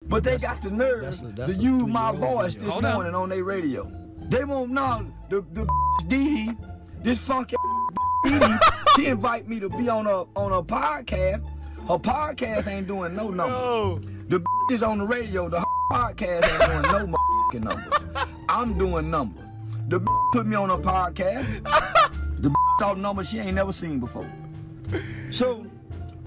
But they got the nerve to use my voice this morning on their radio. They won't know the Dee, this funky Dee, she invite me to be on a podcast. Her podcast ain't doing no numbers. The is on the radio, the podcast ain't doing no numbers. I'm doing numbers. The put me on a podcast. The saw numbers she ain't never seen before. So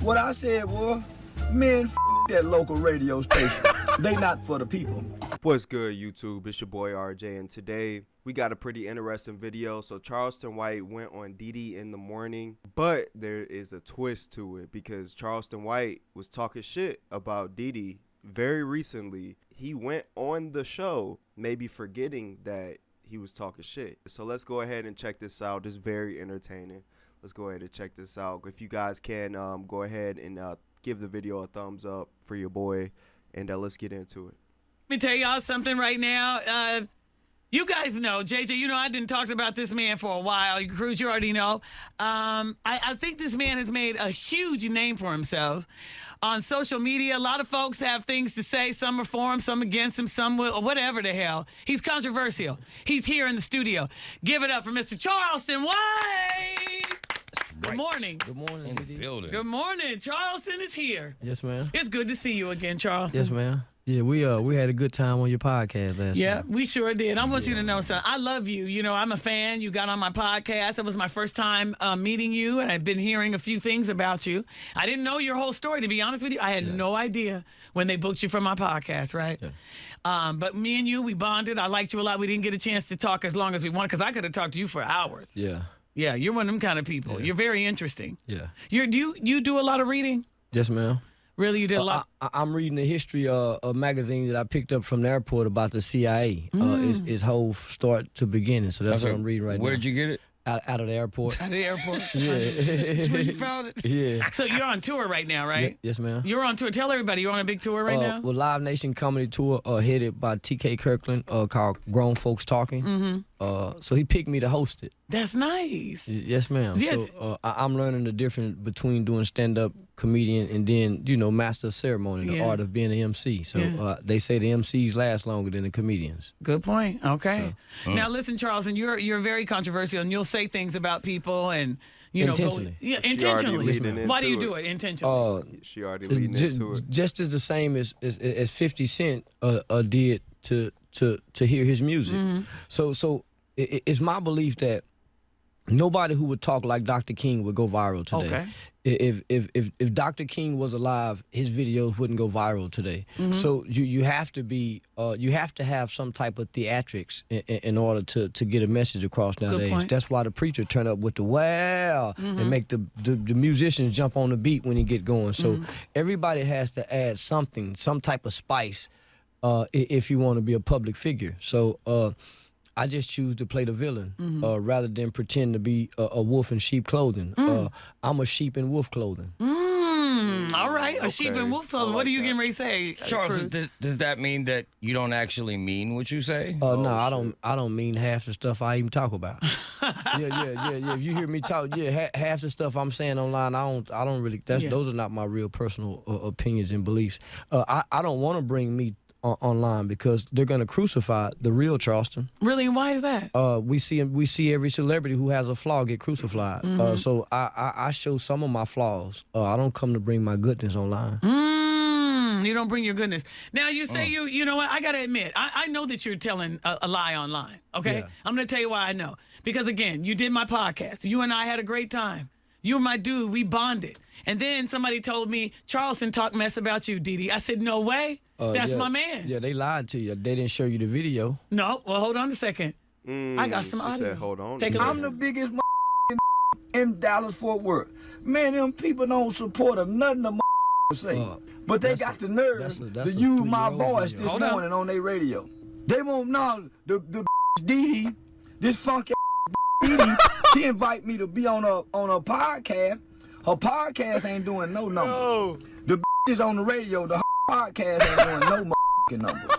what I said was, man, that local radio station. They not for the people. What's good, YouTube? It's your boy RJ, and today we got a pretty interesting video. So Charleston White went on Dee in the morning, but there is a twist to it because Charleston White was talking shit about Dee very recently. He went on the show, maybe forgetting that he was talking shit. So let's go ahead and check this out. It's very entertaining. Let's go ahead and check this out. If you guys can go ahead and give the video a thumbs up for your boy, and let's get into it. Let me tell y'all something right now. You guys know, JJ, you know I didn't talk about this man for a while. Cruz, you already know. I think this man has made a huge name for himself on social media. A lot of folks have things to say. Some are for him, some against him, some will, whatever the hell. He's controversial. He's here in the studio. Give it up for Mr. Charleston White. Good morning. Good morning. In the building. Good morning. Charleston is here. Yes, ma'am. It's good to see you again, Charleston. Yes, ma'am. Yeah, we had a good time on your podcast last night. Yeah, we sure did. I want you to know something. I love you. You know, I'm a fan. You got on my podcast. It was my first time meeting you, and I've been hearing a few things about you. I didn't know your whole story, to be honest with you. I had no idea when they booked you for my podcast, right? Yeah. But me and you, we bonded. I liked you a lot. We didn't get a chance to talk as long as we wanted because I could have talked to you for hours. Yeah. Yeah, you're one of them kind of people. Yeah. You're very interesting. Yeah. Do you do a lot of reading? Yes, ma'am. Really, you did a lot? I'm reading the history of a magazine that I picked up from the airport about the CIA. Its whole start to beginning. So that's what I'm reading right now. Where'd you get it? Out of the airport. Out of the airport? Yeah. That's where you found it? Yeah. So you're on tour right now, right? Yes, ma'am. You're on tour. Tell everybody, you're on a big tour right now? Well, Live Nation Comedy Tour headed by TK Kirkland called Grown Folks Talking. So he picked me to host it. That's nice. Yes, ma'am. Yes. So I'm learning the difference between doing stand-up comedian and then, you know, master of ceremony, the art of being an MC. So they say the MCs last longer than the comedians. Good point. Okay. So, now listen, Charleston, you're very controversial, and you'll say things about people and you know, intentionally. Intentionally. Why do you do it intentionally? She already leading into it. Just as the same as 50 Cent did to hear his music. So it's my belief that nobody who would talk like Dr. King would go viral today. Okay. If Dr. King was alive, his videos wouldn't go viral today. So you have to be you have to have some type of theatrics in order to get a message across nowadays. That's why the preacher turn up with the wow and make the musicians jump on the beat when he get going. So everybody has to add something, some type of spice if you want to be a public figure. So I just choose to play the villain rather than pretend to be a wolf in sheep clothing. I'm a sheep in wolf clothing. All right, a sheep in wolf clothing. What are you getting ready to say, Charles? Does that mean that you don't actually mean what you say? No, I don't mean half the stuff I even talk about. yeah. If you hear me talk, half the stuff I'm saying online, I don't really. Those are not my real personal opinions and beliefs. I don't want to bring me online because they're going to crucify the real Charleston. Really? And why is that? We see every celebrity who has a flaw get crucified. So I show some of my flaws. I don't come to bring my goodness online. You don't bring your goodness. Now you say you know what? I got to admit, I know that you're telling a lie online. Okay, I'm going to tell you why I know. Because again, you did my podcast. You and I had a great time. You and my dude, we bonded. And then somebody told me, Charleston talked mess about you, Dee. I said, no way. That's my man. Yeah, they lied to you. They didn't show you the video. No. Well, hold on a second. I got some audio. Said, hold on. I'm the biggest in Dallas-Fort Worth. Man, them people don't support nothing the say. But they got the nerve to use my voice this morning on their radio. They won't know the Dee, this funky Dee, she invite me to be on a podcast. Her podcast ain't doing no numbers. The is on the radio, the podcast ain't doing no numbers.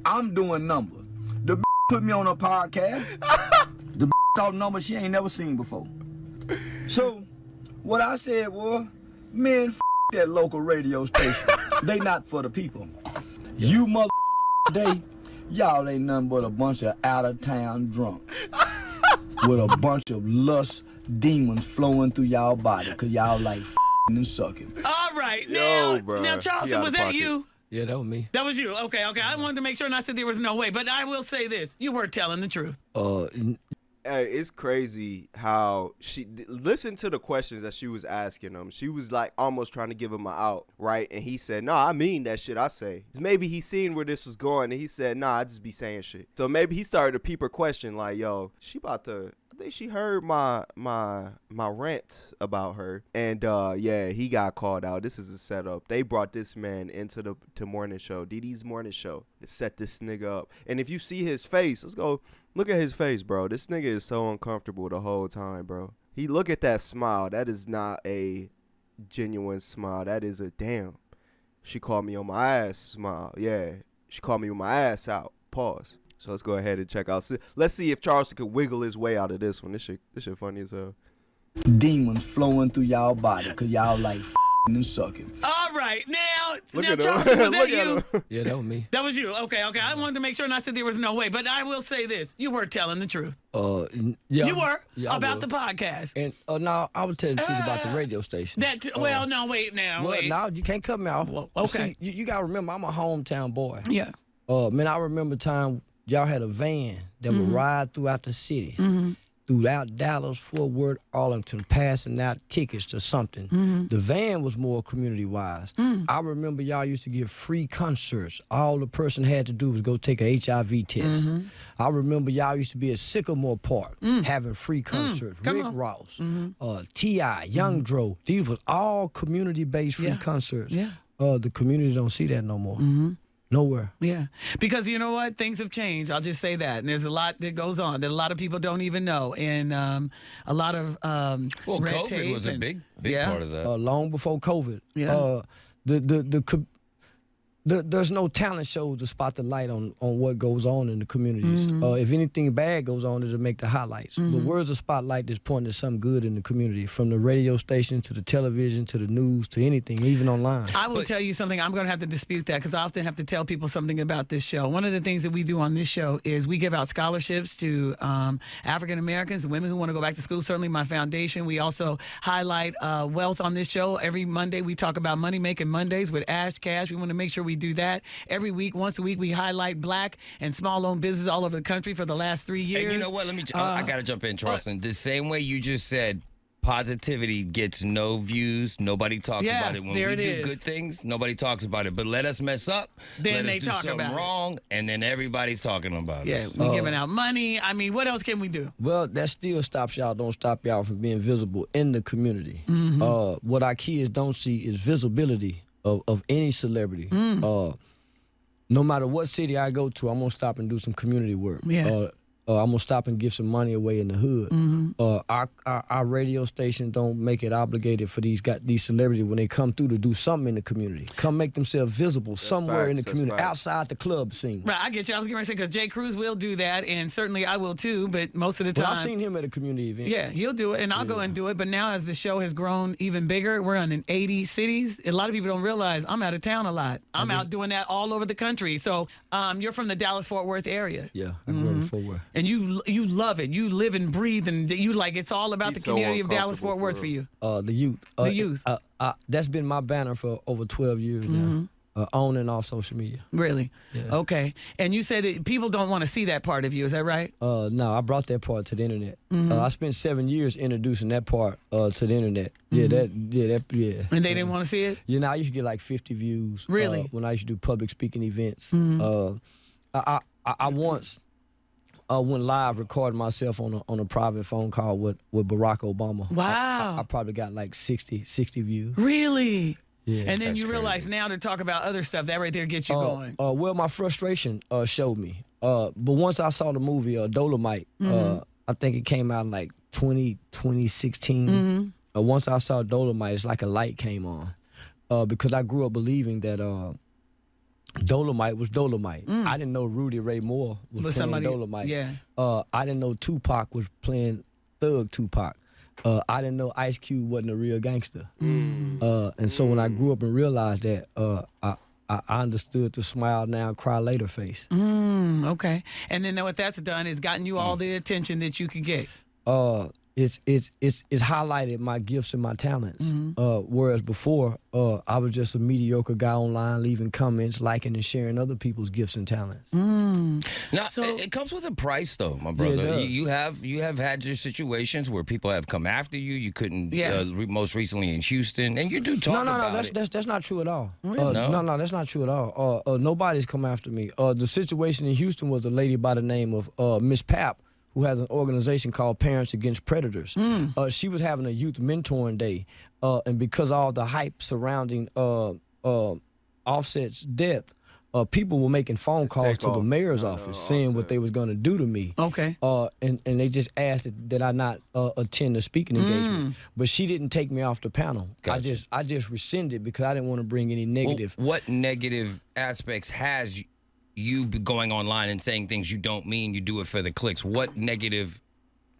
I'm doing numbers. The put me on a podcast. The saw numbers she ain't never seen before. So what I said was, man, that local radio station. They not for the people. You mother today, y'all ain't nothing but a bunch of out-of-town drunks with a bunch of lust demons flowing through y'all body because y'all like and sucking. All right. Now, Charleston, was that you? Yeah, that was me. That was you. Okay. I wanted to make sure, and I said there was no way. But I will say this. You were telling the truth. It's crazy how she listened to the questions that she was asking him. She was like almost trying to give him an out, right? And he said, "No, I mean that shit I say." Maybe he seen where this was going, and he said, "Nah, I just be saying shit." So maybe he started to peep her question, like, "Yo, she about to." I think she heard my rant about her, and yeah, he got called out. This is a setup. They brought this man into the morning show, DD's morning show, to set this nigga up. And if you see his face, let's go. Look at his face, bro. This nigga is so uncomfortable the whole time, bro. He look at that smile. That is not a genuine smile. That is a damn. She called me on my ass smile. Yeah. She called me with my ass out. Pause. So let's go ahead and check out. Let's see if Charleston could wiggle his way out of this one. This shit funny as hell. Demons flowing through y'all body because y'all like and sucking. All right. Now, Charleston, was that you? Yeah, that was me. That was you. Okay. I wanted to make sure, and I said there was no way. But I will say this. You were telling the truth. Yeah. You were about the podcast. And no, I would tell the truth about the radio station. Well, no, wait now. Well, wait. no, you can't cut me off. Well, okay. See, you got to remember, I'm a hometown boy. Yeah. Man, I remember time y'all had a van that would ride throughout the city. Throughout Dallas, Fort Worth, Arlington, passing out tickets to something. The van was more community-wise. I remember y'all used to give free concerts. All the person had to do was go take a HIV test. I remember y'all used to be at Sycamore Park having free concerts. Rick Ross, T.I., Young Dro. These was all community-based free concerts. Yeah. The community don't see that no more. Nowhere. Yeah. Because you know what? Things have changed. I'll just say that. And there's a lot that goes on that a lot of people don't even know. And a lot of red COVID tape was a big part of that. Long before COVID. Yeah. There's no talent show to spot the light on what goes on in the communities. If anything bad goes on, it'll make the highlights. But where's the spotlight that's pointing to something good in the community? From the radio station to the television to the news to anything, even online. I will tell you something. I'm going to have to dispute that because I often have to tell people something about this show. One of the things that we do on this show is we give out scholarships to African Americans, women who want to go back to school. Certainly my foundation. We also highlight wealth on this show. Every Monday we talk about Money Making Mondays with Ash Cash. We want to make sure we do that every week. Once a week, we highlight black and small-owned businesses all over the country for the last 3 years. And you know what? I got to jump in, Charleston. The same way you just said, positivity gets no views. Nobody talks about it. When we do good things, nobody talks about it. But let us mess up. Then they do talk something about wrong, and then everybody's talking about it. us. Yeah, we're giving out money. I mean, what else can we do? Well, that still stops y'all. Don't stop y'all from being visible in the community. What our kids don't see is visibility of any celebrity. No matter what city I go to, I'm going to stop and do some community work. Yeah. I'm going to stop and give some money away in the hood. Our radio station don't make it obligated for these celebrities when they come through to do something in the community. Come make themselves visible somewhere in the community, outside the club scene. Right, I get you. I was going to say, because Jay Cruz will do that, and certainly I will too, but most of the time. Well, I've seen him at a community event. Yeah, he'll do it, and I'll go and do it. But now as the show has grown even bigger, we're in 80 cities. A lot of people don't realize I'm out of town a lot. I'm out doing that all over the country. So you're from the Dallas-Fort Worth area. Yeah, I grew up in Fort Worth. And you love it. You live and breathe, and you like it's all about the community of Dallas-Fort Worth for you. The youth. The youth. That's been my banner for over 12 years now. On and off social media. Really? Yeah. Okay. And you said that people don't want to see that part of you. Is that right? No, I brought that part to the internet. I spent 7 years introducing that part to the internet. Yeah. And they didn't want to see it? You know, I used to get like 50 views. Really? When I used to do public speaking events. I once went live, recorded myself on a private phone call with Barack Obama. Wow. I probably got like 60 views. Really? Yeah. And then you realize now to talk about other stuff, that right there gets you going. Well, my frustration showed me. But once I saw the movie Dolomite, I think it came out in like 2016. Once I saw Dolomite, it's like a light came on. Because I grew up believing that Dolomite was Dolomite. I didn't know Rudy Ray Moore was playing Dolomite. Yeah. I didn't know Tupac was playing Thug Tupac. I didn't know Ice Cube wasn't a real gangster. And so when I grew up and realized that, understood the smile now, cry later face. Okay. And then what that's done is gotten you all the attention that you could get. It's highlighted my gifts and my talents. Whereas before, I was just a mediocre guy online, leaving comments, liking and sharing other people's gifts and talents. Now, it comes with a price, though, my brother. Yeah, you have had your situations where people have come after you. You couldn't. Most recently in Houston, and you do talk about it. That's not true at all. No, that's not true at all. Nobody's come after me. The situation in Houston was a lady by the name of Miss Papp, who has an organization called Parents Against Predators. She was having a youth mentoring day, and because of all the hype surrounding Offset's death, people were making phone calls to the mayor's office saying what they was going to do to me. Okay. And they just asked that I not attend the speaking engagement. But she didn't take me off the panel. Gotcha. I just rescinded because I didn't want to bring any negative. Well, what negative aspects has you going online and saying things you don't mean? You do it for the clicks. What negative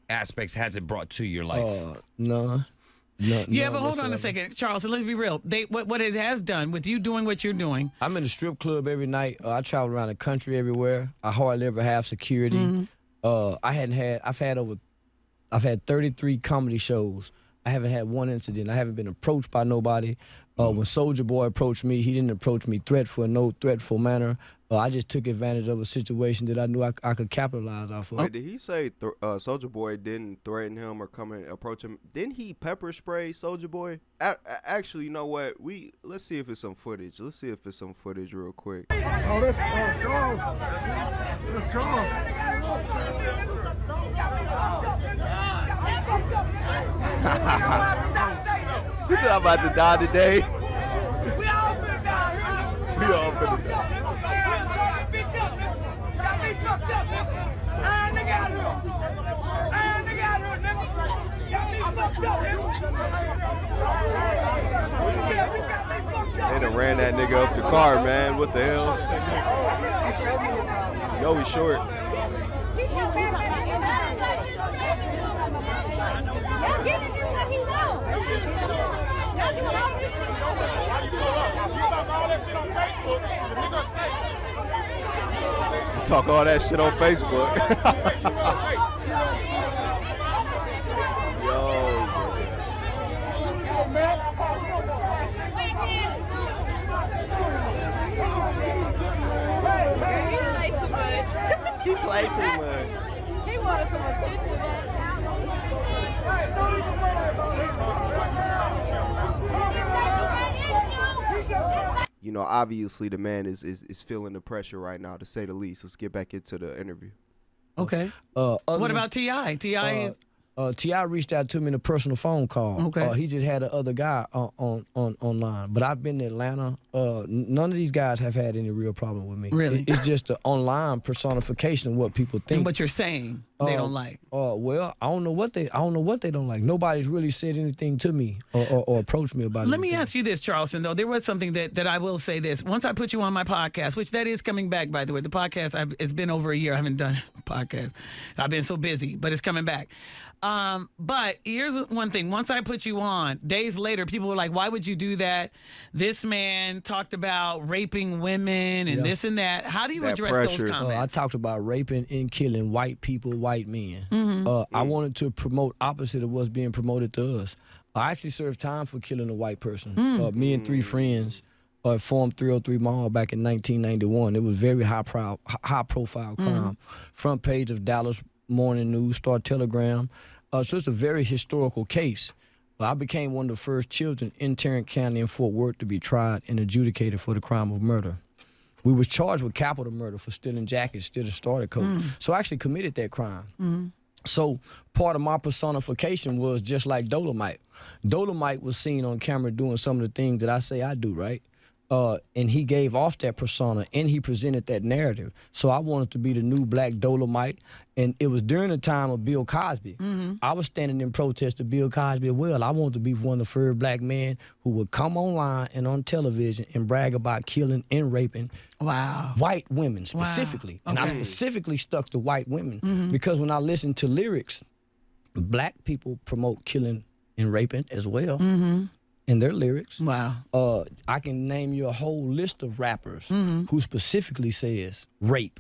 aspects has it brought to your life? None. Yeah, but hold on a second, Charleston. Let's be real. What it has done with you doing what you're doing. I'm in a strip club every night. I travel around the country everywhere. I hardly ever have security. I've had 33 comedy shows. I haven't had one incident. I haven't been approached by nobody. When Soulja Boy approached me, he didn't approach me in no threatful manner. I just took advantage of a situation that I knew I could capitalize off of. Wait, did he say Soulja Boy didn't threaten him or come and approach him? Didn't he pepper spray Soulja Boy? Actually, you know what? Let's see if it's some footage. Let's see if it's some footage real quick. Oh, that's Charles. That's Charles. He said I'm about to die today. We all finna die. We all finna die. They done ran that nigga up the car, man. What the hell? You know he's short. You talk all that shit on Facebook. Yo, he played too much. He wanted some attention. You know, obviously the man is feeling the pressure right now, to say the least. Let's get back into the interview. Okay. What about T.I.? T.I. reached out to me in a personal phone call. Okay. He just had another guy online. But I've been to Atlanta. None of these guys have had any real problem with me. Really? It's just the online personification of what people think. And what you're saying they don't like. Well, I don't know what they don't like. Nobody's really said anything to me or approached me about it. Let me ask you this, Charleston, though. There was something that I will say this. Once I put you on my podcast, which that is coming back, by the way. The podcast, it's been over a year. I haven't done a podcast. I've been so busy, but it's coming back. But here's one thing. Once I put you on, days later, people were like, why would you do that? This man talked about raping women and this and that. How do you address those comments? I talked about raping and killing white people, white men. I wanted to promote opposite of what's being promoted to us. I actually served time for killing a white person. Me and three friends formed 303 Mall back in 1991. It was very high-profile crime. Front page of Dallas Morning News, Star Telegram. So it's a very historical case. I became one of the first children in Tarrant County and Fort Worth to be tried and adjudicated for the crime of murder. We was charged with capital murder for stealing jackets, stealing starter coats. So I actually committed that crime. So part of my personification was just like Dolomite. Dolomite was seen on camera doing some of the things that I say I do, right? And he gave off that persona, and he presented that narrative. So I wanted to be the new black Dolomite, and it was during the time of Bill Cosby. I was standing in protest of Bill Cosby as well. I wanted to be one of the first black men who would come online and on television and brag about killing and raping white women specifically. And I specifically stuck to white women because when I listened to lyrics, black people promote killing and raping as well. in their lyrics. Wow. I can name you a whole list of rappers who specifically says rape.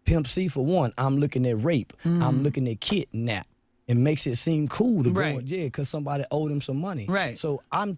Pimp C for one, I'm looking at rape. I'm looking at kidnap. It makes it seem cool to go, because somebody owed him some money. Right. So I'm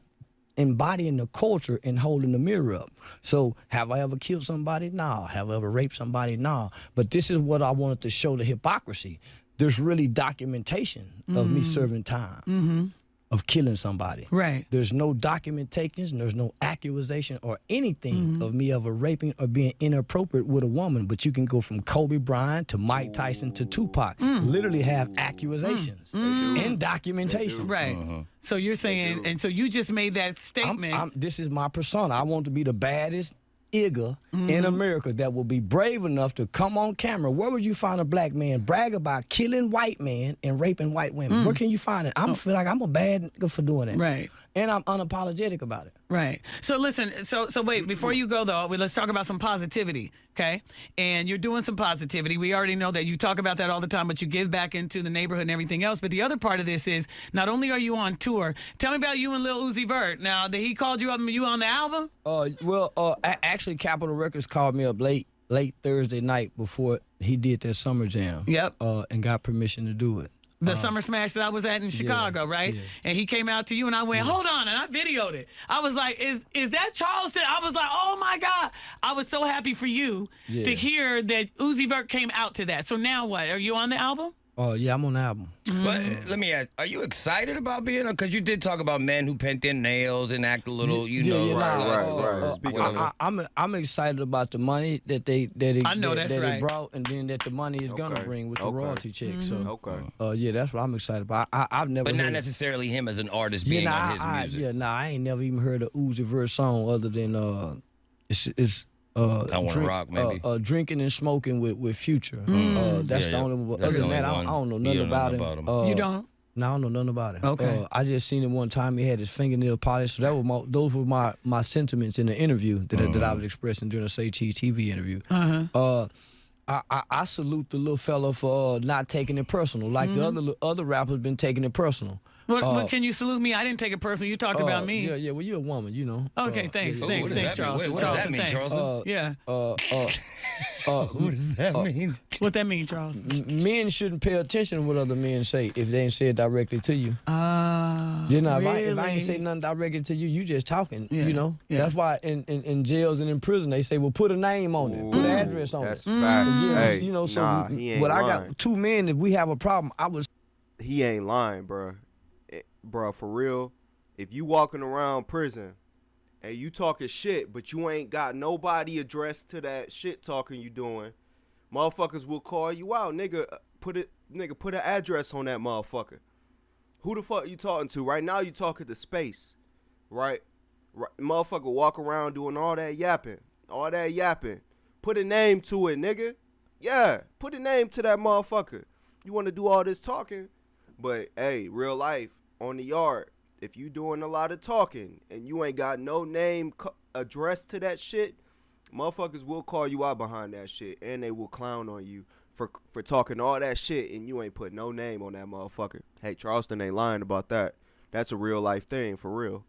embodying the culture and holding the mirror up. So have I ever killed somebody? No. Have I ever raped somebody? No. But this is what I wanted to show the hypocrisy. There's really documentation of me serving time. Of killing somebody. Right. There's no documentation, there's no accusation or anything of me ever raping or being inappropriate with a woman. But you can go from Kobe Bryant to Mike Tyson to Tupac. Literally have accusations and documentation. Right. So you're saying, and so you just made that statement. This is my persona. I want to be the baddest nigga in America that will be brave enough to come on camera. Where would you find a black man brag about killing white men and raping white women? Where can you find it? I feel like I'm a bad nigga for doing it. Right. And I'm unapologetic about it. Right. So listen, so wait, before you go though, let's talk about some positivity, okay? And you're doing some positivity. We already know that you talk about that all the time, but you give back into the neighborhood and everything else. But the other part of this is, not only are you on tour, tell me about you and Lil Uzi Vert. Now, did he called you up and you on the album? Actually, Capitol Records called me up late Thursday night before he did that summer jam. Yep. And got permission to do it. The summer smash that I was at in Chicago, right? Yeah. And he came out to you and I went, hold on, and I videoed it. I was like, is that Charleston? I was like, oh my God. I was so happy for you to hear that Uzi Vert came out to that. So now what? Are you on the album? Oh, yeah, I'm on the album. But let me ask, are you excited about being on? Because you did talk about men who paint their nails and act a little, I'm excited about the money that they brought, and then that the money is gonna bring with the royalty check. So that's what I'm excited about. I've never. But not necessarily him as an artist being on his music. I ain't never even heard a Uzi Vert song other than it's. I want to rock, maybe. Drinking and smoking with Future. That's the only. Other than that, I don't know nothing about him. You don't? No, I don't know nothing about him. Okay. I just seen him one time. He had his fingernail polished. So those were my sentiments in the interview that I was expressing during a Say Cheese TV interview. I salute the little fella for not taking it personal, like the other rappers been taking it personal. But can you salute me? I didn't take it personal. You talked about me. Yeah. Well, you're a woman, you know. Okay, thanks, Charleston. What does that mean, Charleston? Yeah. What does that mean? What that mean, Charleston? Men shouldn't pay attention to what other men say if they ain't say it directly to you. You know, really? if I ain't say nothing directly to you, you just talking. You know. That's why in jails and in prison they say, well, put a name on it, put an address on it. That's facts. Hey, you know, so he ain't but lying. I got two men. If we have a problem, He ain't lying, bro. Bro, for real, if you walking around prison and you talking shit, but you ain't got nobody addressed to that shit talking you doing, motherfuckers will call you out, nigga. Put an address on that motherfucker. Who the fuck you talking to? Right now you talking to space, right? Motherfucker walk around doing all that yapping. Put a name to it, nigga. Yeah, put a name to that motherfucker. You want to do all this talking, but hey, real life. On the yard, if you doing a lot of talking and you ain't got no name addressed to that shit, motherfuckers will call you out behind that shit, and they will clown on you for talking all that shit and you ain't put no name on that motherfucker. Hey, Charleston ain't lying about that. That's a real life thing, for real.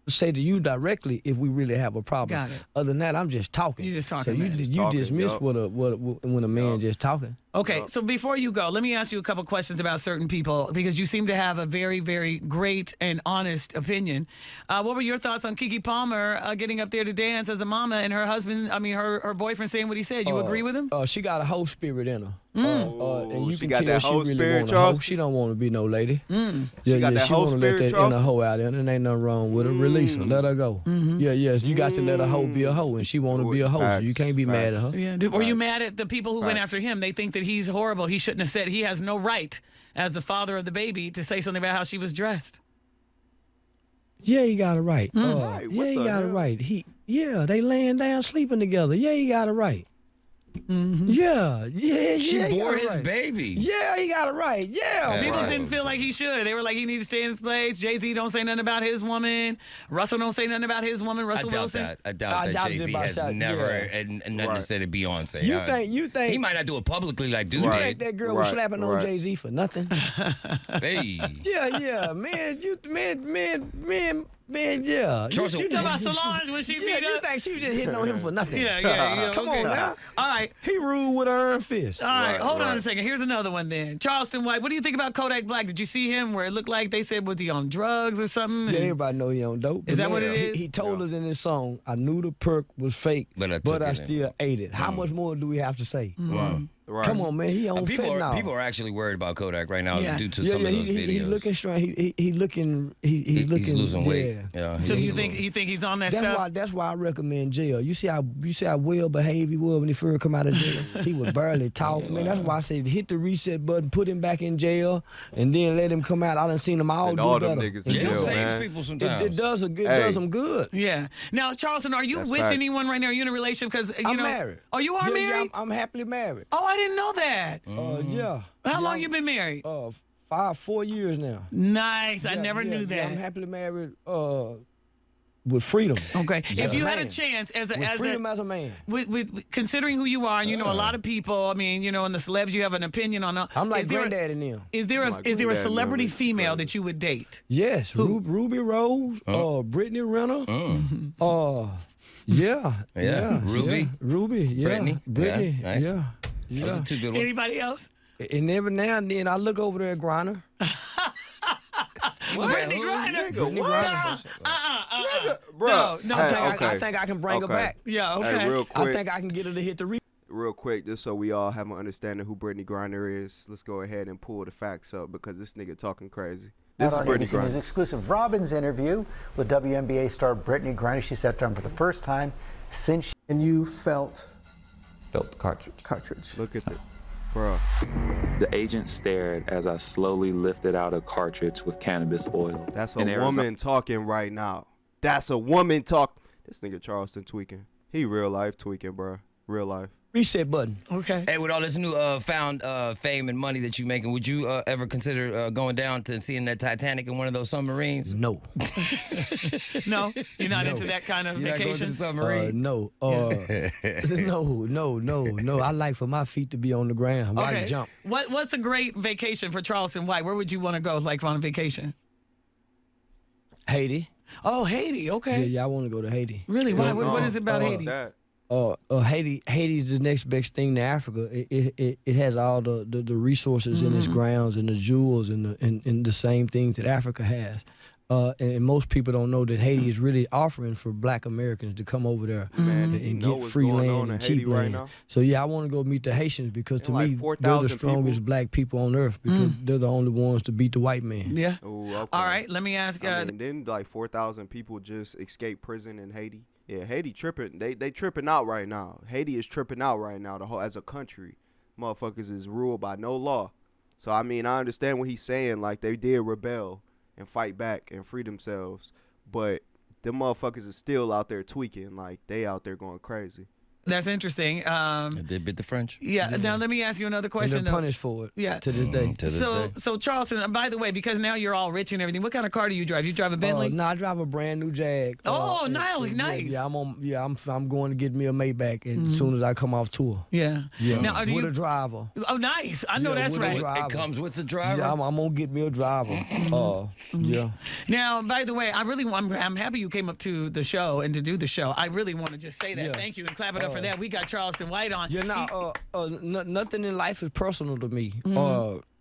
Say to you directly if we really have a problem. Got it. Other than that, I'm just talking. You just talking. So you dismiss when a man just talking. Okay, so before you go, let me ask you a couple questions about certain people because you seem to have a very, very great and honest opinion. What were your thoughts on Keke Palmer getting up there to dance as a mama and her husband, her boyfriend saying what he said? You agree with him? She got a whole spirit in her. And you she can got tell that she whole really spirit, want a Charles? hoe. She don't want to be no lady. She got that she whole want to let spirit, that Charles? inner hoe out there, and there ain't nothing wrong with her. Release her. Let her go. You got to let a hoe be a hoe, and she want to be a hoe, so you can't be mad at her. Yeah. Were you mad at the people who went after him? They think that he's horrible. He shouldn't have said, he has no right as the father of the baby to say something about how she was dressed. Yeah, he got it right. Right, he got it right. They laying down sleeping together. Yeah, he got it right. Yeah. She bore his baby. Yeah, he got it right. Yeah. People didn't feel like he should. They were like, he needs to stay in his place. Jay-Z don't say nothing about his woman. Russell don't say nothing about his woman. Russell Wilson. I doubt that Jay-Z has never and nothing to say to Beyonce. You think he might not do it publicly like dude did. did. You think that girl was slapping on Jay-Z for nothing? Hey. Yeah, man. Man, yeah. You talking about Solange when she beat up? You think she was just hitting on him for nothing? Yeah. Come okay. on now. All right. He ruled with an iron fist. All right, hold on a second. Here's another one then. Charleston White, what do you think about Kodak Black? Did you see him where it looked like they said, was he on drugs or something? Yeah, everybody know he on dope. Is that what it is? He told us in his song, I knew the perk was fake, but I still ate it. How much more do we have to say? Wow. Right. Come on, man. He on fentanyl. People are actually worried about Kodak right now due to some of those videos. He's looking strong. He's looking. He's losing weight. Yeah. So you think he's on that stuff? That's why I recommend jail. You see how well behaved he was when he first come out of jail. He would barely talk. Man, that's why I say hit the reset button, put him back in jail, and then let him come out. I done seen them all do better. Them niggas in jail, saves people sometimes. It does them good. Yeah. Now, Charleston, are you with anyone right now? Are you in a relationship? Because I'm married. Oh, you are married? Yeah, I'm happily married. Oh, I didn't know that. Yeah. How long you been married? 4 years now. Nice. I never knew that. Yeah, I'm happily married with freedom. Okay. If you had a chance as a man. With considering who you are, and you know a lot of people, I mean, and the celebs, you have an opinion on. I'm like granddaddy now. Is there a celebrity female that you would date? Yes. Ruby Rose, Brittany Renner. Ruby, Brittany. Nice. Yeah. Those are two good ones. Anybody else? And every now and then I look over there at Griner. Brittany Griner. Bro. No. I think I can bring her back. Yeah, okay. Hey, real quick. I think I can get her to hit the Real quick, just so we all have an understanding who Brittany Griner is, let's go ahead and pull the facts up because this nigga talking crazy. This is Brittany Griner. ABC's exclusive Robbins interview with WNBA star Brittany Griner. She sat down for the first time since she... And you felt the cartridge. Look at it. Bro. The agent stared as I slowly lifted out a cartridge with cannabis oil. That's a woman talking right now. That's a woman talk. This nigga Charleston tweaking. He real life tweaking, bro. Real life. Reset button. Okay. Hey, with all this new found fame and money that you making, would you ever consider going down to seeing that Titanic in one of those submarines? No. No? You're not into that kind of You're vacation? Not going to the submarine? No. No. I like for my feet to be on the ground. Why Okay. jump? What's a great vacation for Charleston White? Where would you want to go, like, on vacation? Haiti. Oh, Haiti. Okay. Yeah, I want to go to Haiti. Really? Why? What is it about Haiti? Haiti is the next best thing to Africa. It has all the resources in its grounds and the jewels and the same things that Africa has. And most people don't know that Haiti is really offering for Black Americans to come over there and get free land and cheap land. Right, so yeah, I want to go meet the Haitians because to me they're the strongest Black people on earth because they're the only ones to beat the white man. Yeah. Ooh, okay. All right. Let me ask. Didn't like 4,000 people just escape prison in Haiti? Yeah, Haiti tripping. They tripping out right now. Haiti is tripping out right now. As a country, motherfuckers is ruled by no law. So I mean, I understand what he's saying. Like they did rebel and fight back and free themselves, but them motherfuckers is still out there tweaking. Like they out there going crazy. That's interesting. They bit the French. Yeah. Now let me ask you another question. And they're punished for it. Yeah. To this day. So Charleston, by the way, because now you're all rich and everything, what kind of car do you drive? You drive a Bentley? No, I drive a brand new Jag. Nice. Yeah, I'm going to get me a Maybach as soon as I come off tour. Yeah. Now, with a driver. Oh, nice. I know that's right. It comes with the driver. Yeah, I'm gonna get me a driver. Yeah. Now, by the way, I'm happy you came up to the show and to do the show. I really want to just say that. Thank you and clap it up for that. We got Charleston White on. Yeah, nothing in life is personal to me.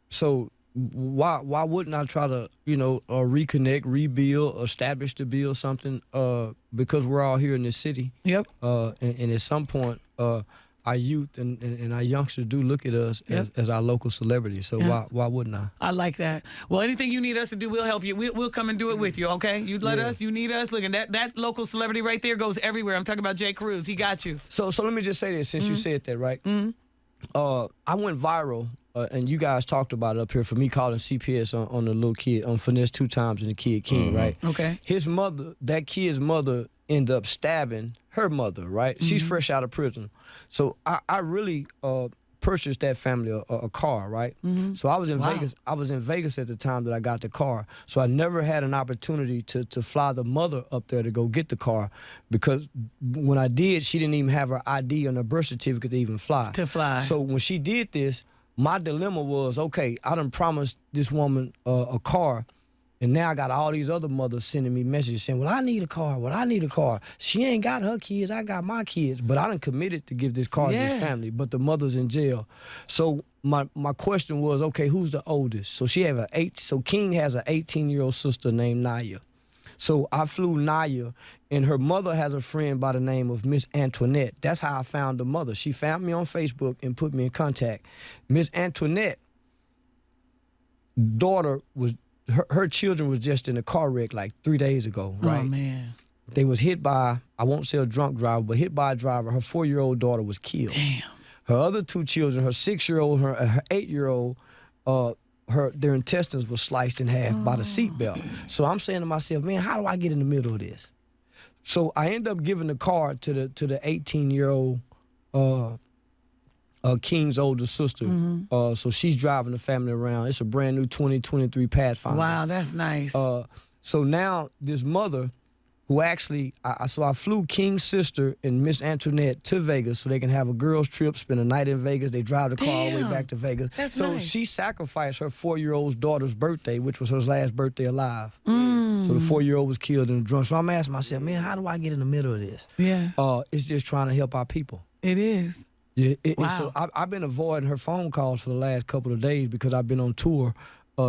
So why wouldn't I try to reconnect, rebuild, establish to build something? Because we're all here in this city. Yep. And at some point, our youth and our youngsters do look at us as our local celebrities. So why wouldn't I? I like that. Well, anything you need us to do, we'll help you. We'll come and do it with you, okay? You let us, you need us. Look, and that local celebrity right there goes everywhere. I'm talking about Jay Cruz. He got you. So let me just say this, since you said that, right? I went viral, and you guys talked about it up here for me calling CPS on the little kid, on Finesse 2 times and the kid King, right? Okay. His mother, that kid's mother, ended up stabbing her mother, right? She's fresh out of prison. So I really purchased that family a car, right? So I was in Vegas. I was in Vegas at the time that I got the car. So I never had an opportunity to fly the mother up there to go get the car because when I did, she didn't even have her ID and her birth certificate to even fly. To fly. So when she did this, my dilemma was, okay, I done promised this woman a car, And now I got all these other mothers sending me messages saying, well, I need a car. Well, I need a car. She ain't got her kids. I got my kids. But I done committed to give this car to this family. But the mother's in jail. So my question was, okay, who's the oldest? So she have so King has an 18-year-old sister named Naya. So I flew Naya, and her mother has a friend by the name of Miss Antoinette. That's how I found the mother. She found me on Facebook and put me in contact. Miss Antoinette, daughter was, her children was just in a car wreck like 3 days ago, right? Oh, man. They was hit by, I won't say a drunk driver, but hit by a driver. Her 4-year-old daughter was killed. Damn. Her other 2 children, her 6-year-old, her 8-year-old, their intestines were sliced in half by the seatbelt. So I'm saying to myself, man, how do I get in the middle of this? So I end up giving the car to the 18-year-old King's older sister. So she's driving the family around. It's a brand new 2023 Pathfinder. Wow, that's nice. So now this mother, who actually, I flew King's sister and Miss Antoinette to Vegas so they can have a girls' trip, spend a night in Vegas. They drive the car all the way back to Vegas. That's so nice. she sacrificed her 4-year-old's daughter's birthday, which was her last birthday alive. So the 4-year-old was killed in a drunk. So I'm asking myself, man, how do I get in the middle of this? Yeah. It's just trying to help our people. It is. Yeah. Wow. So I've been avoiding her phone calls for the last couple of days because I've been on tour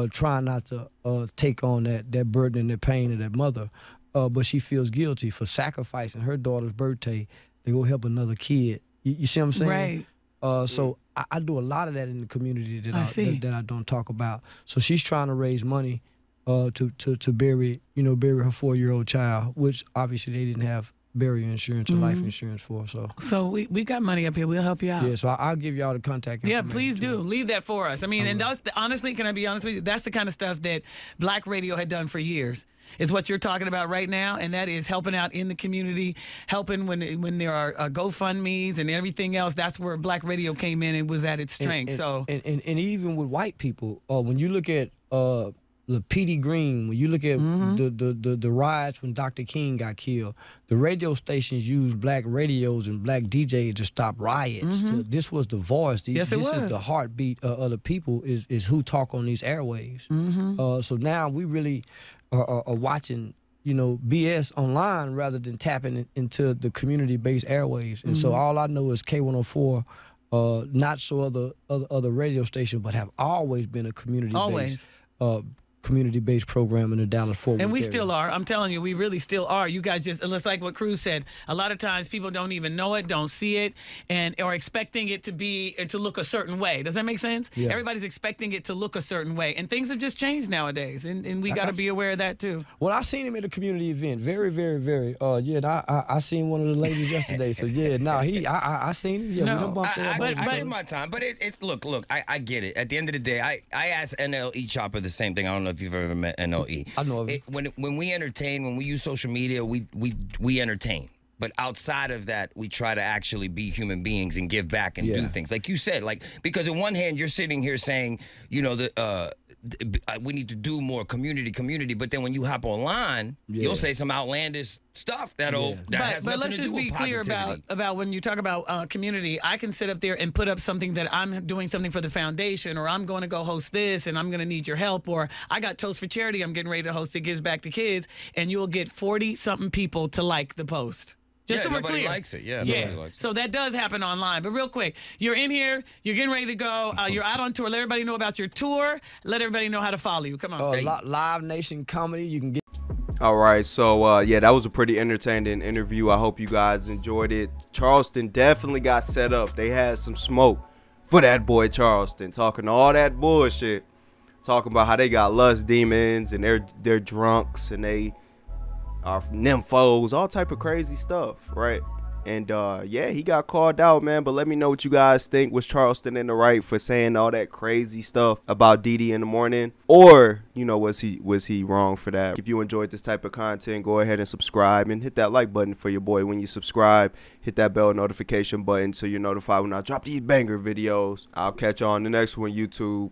trying not to take on that burden and that pain of that mother. But she feels guilty for sacrificing her daughter's birthday to go help another kid. You see what I'm saying? Right. So I do a lot of that in the community that I don't talk about. So she's trying to raise money to bury her 4-year-old child, which obviously they didn't have burial insurance or life insurance for. So we got money up here. We'll help you out. Yeah, so I'll give y'all the contact information. Yeah, please do. Leave that for us. I mean, and that's honestly, can I be honest with you? That's the kind of stuff that Black radio had done for years. It's what you're talking about right now, and that is helping out in the community, helping when there are GoFundMes and everything else. That's where Black radio came in and was at its strength. And even with white people, when you look at Petey Green, when you look at the riots when Dr. King got killed, the radio stations used black radios and black DJs to stop riots. This was the voice. This is the heartbeat of the people is who talk on these airwaves. So now we really are watching, BS online rather than tapping into the community-based airwaves. And so all I know is K104, not so other radio stations, but have always been a community-based community-based program in the Dallas-Fort Worth And we area. still are. I'm telling you, we really still are. You guys just, it's like what Cruz said, a lot of times people don't even know it, don't see it, and are expecting it to look a certain way. Does that make sense? Yeah. Everybody's expecting it to look a certain way, and things have just changed nowadays, and we got to be aware of that too. Well, I seen him at a community event. Very, very, very. I seen one of the ladies yesterday. So yeah, I seen him. Yeah, we done bumped I did my time, but look, I get it. At the end of the day, I asked NLE Chopper the same thing. I don't know if you've ever met NLE. I know of it. When we entertain, when we use social media, we entertain. But outside of that, we try to actually be human beings and give back and do things. Like you said, because on one hand, you're sitting here saying, we need to do more community, but then when you hop online, you'll say some outlandish stuff that has but nothing let's to just do be with clear positivity. about when you talk about community. I can sit up there and put up something that I'm doing something for the foundation, or I'm going to go host this and I'm going to need your help, or I got Toast for Charity I'm getting ready to host that gives back to kids, and you'll get 40-something people to like the post. Just so we're nobody clear. likes it. Nobody likes it. So that does happen online. But real quick, you're in here, you're getting ready to go, you're out on tour. Let everybody know about your tour. Let everybody know how to follow you. Come on. Live Nation Comedy. You can get. All right, so that was a pretty entertaining interview. I hope you guys enjoyed it. Charleston definitely got set up. They had some smoke for that boy Charleston, talking all that bullshit, talking about how they got lust demons and they're drunks and they are nymphos, all type of crazy stuff, right? And he got called out, man. But let me know what you guys think. Was Charleston in the right for saying all that crazy stuff about Didi in the morning, or was he wrong for that? If you enjoyed this type of content, go ahead and subscribe and hit that like button for your boy. When you subscribe, hit that bell notification button so you're notified when I drop these banger videos. I'll catch you on the next one, YouTube.